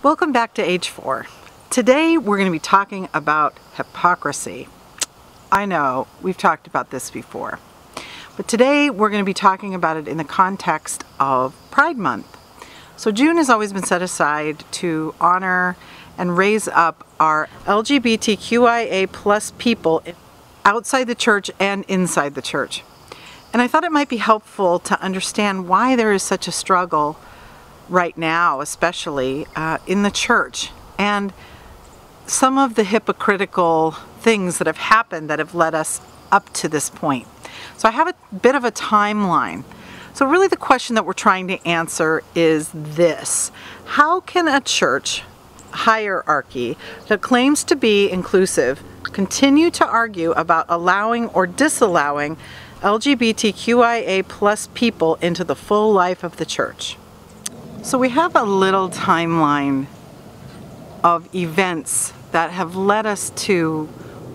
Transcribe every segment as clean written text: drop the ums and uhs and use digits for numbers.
Welcome back to H4. Today we're going to be talking about hypocrisy. I know we've talked about this before, but today we're going to be talking about it in the context of Pride Month. So June has always been set aside to honor and raise up our LGBTQIA plus people outside the church and inside the church. And I thought it might be helpful to understand why there is such a struggle right now, especially in the church, and some of the hypocritical things that have happened that have led us up to this point. So I have a bit of a timeline. So really the question that we're trying to answer is this: how can a church hierarchy that claims to be inclusive continue to argue about allowing or disallowing LGBTQIA plus people into the full life of the church? So we have a little timeline of events that have led us to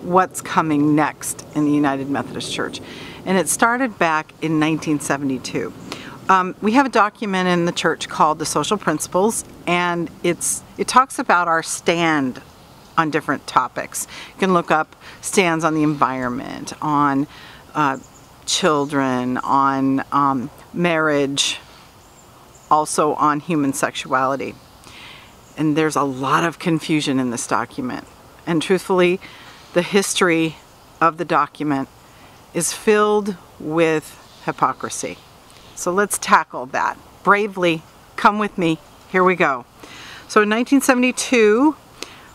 what's coming next in the United Methodist Church. And it started back in 1972. We have a document in the church called The Social Principles, and it talks about our stand on different topics. You can look up stands on the environment, on children, on marriage, also on human sexuality. And there's a lot of confusion in this document. And truthfully, the history of the document is filled with hypocrisy. So let's tackle that. Bravely, come with me. Here we go. So in 1972,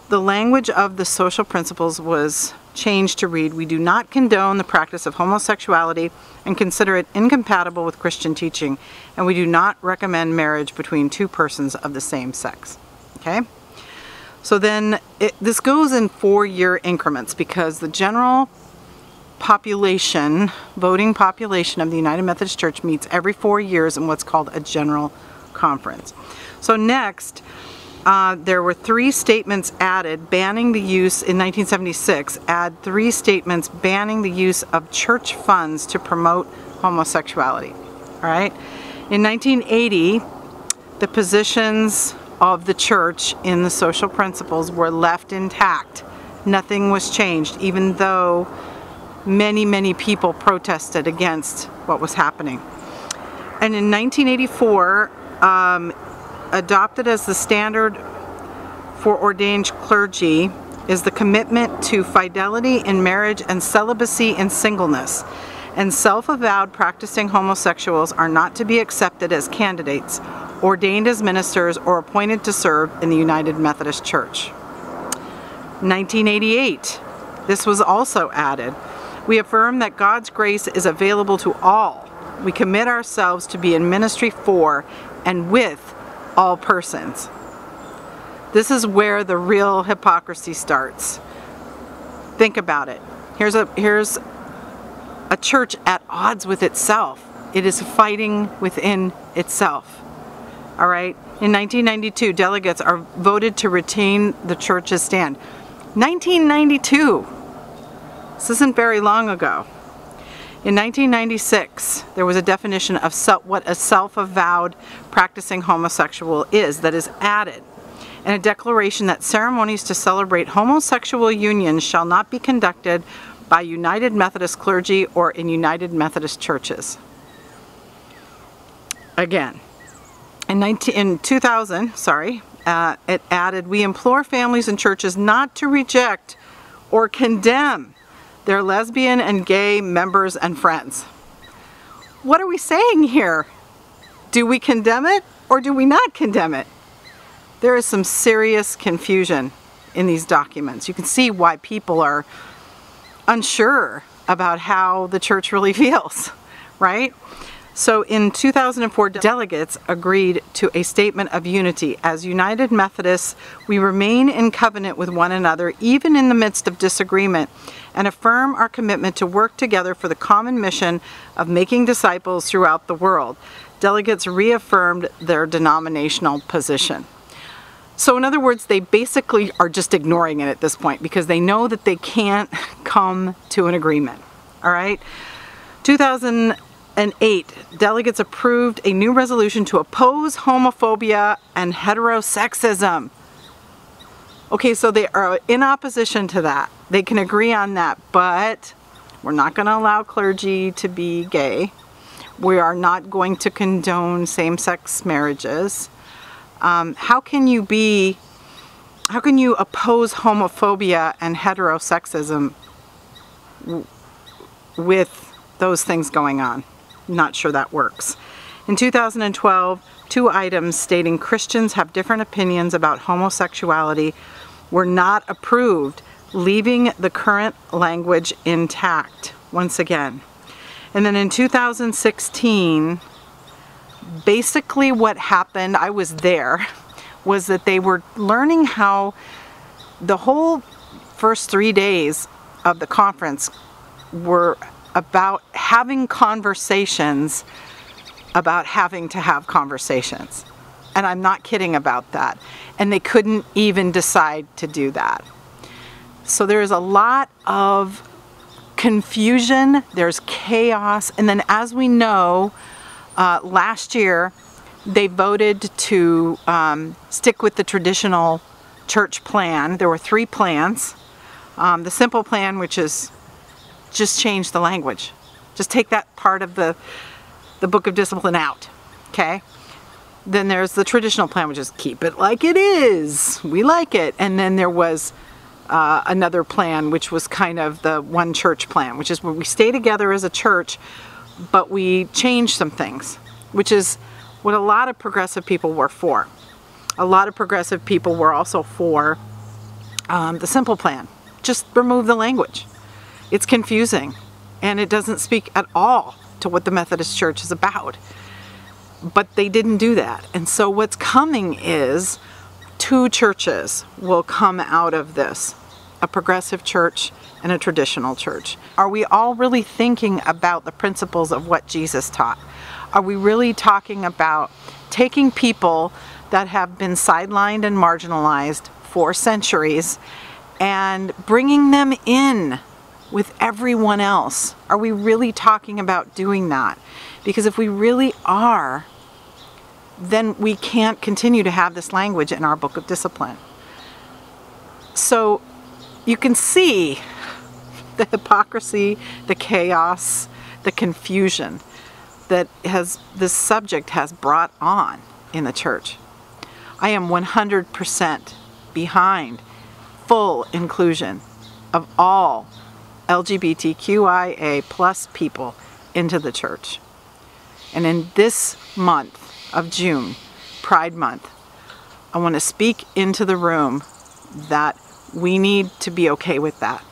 the language of the Social Principles was changed to read, "We do not condone the practice of homosexuality and consider it incompatible with Christian teaching, and we do not recommend marriage between two persons of the same sex." Okay? So then this goes in 4-year increments, because the general population, voting population of the United Methodist Church meets every 4 years in what's called a general conference. So next, there were 3 statements added banning the use, in 1976, add 3 statements banning the use of church funds to promote homosexuality. All right? In 1980, the positions of the church in the Social Principles were left intact. Nothing was changed, even though many people protested against what was happening. And in 1984, adopted as the standard for ordained clergy is the commitment to fidelity in marriage and celibacy in singleness. And self-avowed practicing homosexuals are not to be accepted as candidates, ordained as ministers, or appointed to serve in the United Methodist Church. 1988, this was also added. We affirm that God's grace is available to all. We commit ourselves to be in ministry for and with all persons. This is where the real hypocrisy starts. Think about it. Here's a church at odds with itself. It is fighting within itself. All right? In 1992, delegates are voted to retain the church's stand. 1992. This isn't very long ago. In 1996, there was a definition of what a self-avowed practicing homosexual is that is added, and a declaration that ceremonies to celebrate homosexual unions shall not be conducted by United Methodist clergy or in United Methodist churches. Again, in 2000, it added, we implore families and churches not to reject or condemn their lesbian and gay members and friends. What are we saying here? Do we condemn it or do we not condemn it? There is some serious confusion in these documents. You can see why people are unsure about how the church really feels, right? So in 2004, delegates agreed to a statement of unity. As United Methodists, we remain in covenant with one another, even in the midst of disagreement, and affirm our commitment to work together for the common mission of making disciples throughout the world. Delegates reaffirmed their denominational position. So in other words, they basically are just ignoring it at this point because they know that they can't come to an agreement. All right? 2008, delegates approved a new resolution to oppose homophobia and heterosexism. Okay, so they are in opposition to that. They can agree on that, but we're not going to allow clergy to be gay. We are not going to condone same-sex marriages. How can you oppose homophobia and heterosexism with those things going on? Not sure that works. In 2012, 2 items stating Christians have different opinions about homosexuality were not approved, leaving the current language intact once again. And then in 2016, basically what happened, I was there, was that they were learning how the whole first 3 days of the conference were about having conversations about having to have conversations. And I'm not kidding about that. And they couldn't even decide to do that. So there's a lot of confusion, there's chaos, and then as we know, last year they voted to stick with the traditional church plan. There were 3 plans. The simple plan, which is just change the language. Just take that part of the Book of Discipline out, okay? Then there's the traditional plan, which is keep it like it is. We like it. And then there was another plan, which was kind of the one church plan, which is where we stay together as a church, but we change some things, which is what a lot of progressive people were for. A lot of progressive people were also for the simple plan. Just remove the language. It's confusing, and it doesn't speak at all to what the Methodist Church is about. But they didn't do that. And so what's coming is 2 churches will come out of this, a progressive church and a traditional church. Are we all really thinking about the principles of what Jesus taught? Are we really talking about taking people that have been sidelined and marginalized for centuries and bringing them in with everyone else? Are we really talking about doing that? Because if we really are, then we can't continue to have this language in our Book of Discipline. So you can see the hypocrisy, the chaos, the confusion that this subject has brought on in the church. I am 100% behind full inclusion of all LGBTQIA plus people into the church. And in this month of June, Pride Month, I want to speak into the room that we need to be okay with that.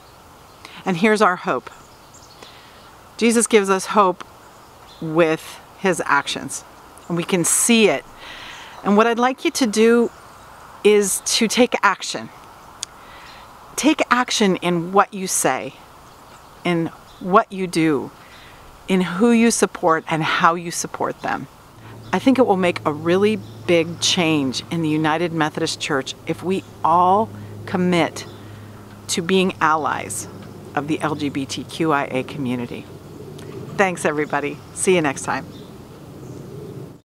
And here's our hope. Jesus gives us hope with his actions, and we can see it. And what I'd like you to do is to take action. Take action in what you say, in what you do, in who you support and how you support them. I think it will make a really big change in the United Methodist Church if we all commit to being allies of the LGBTQIA community. Thanks, everybody. See you next time.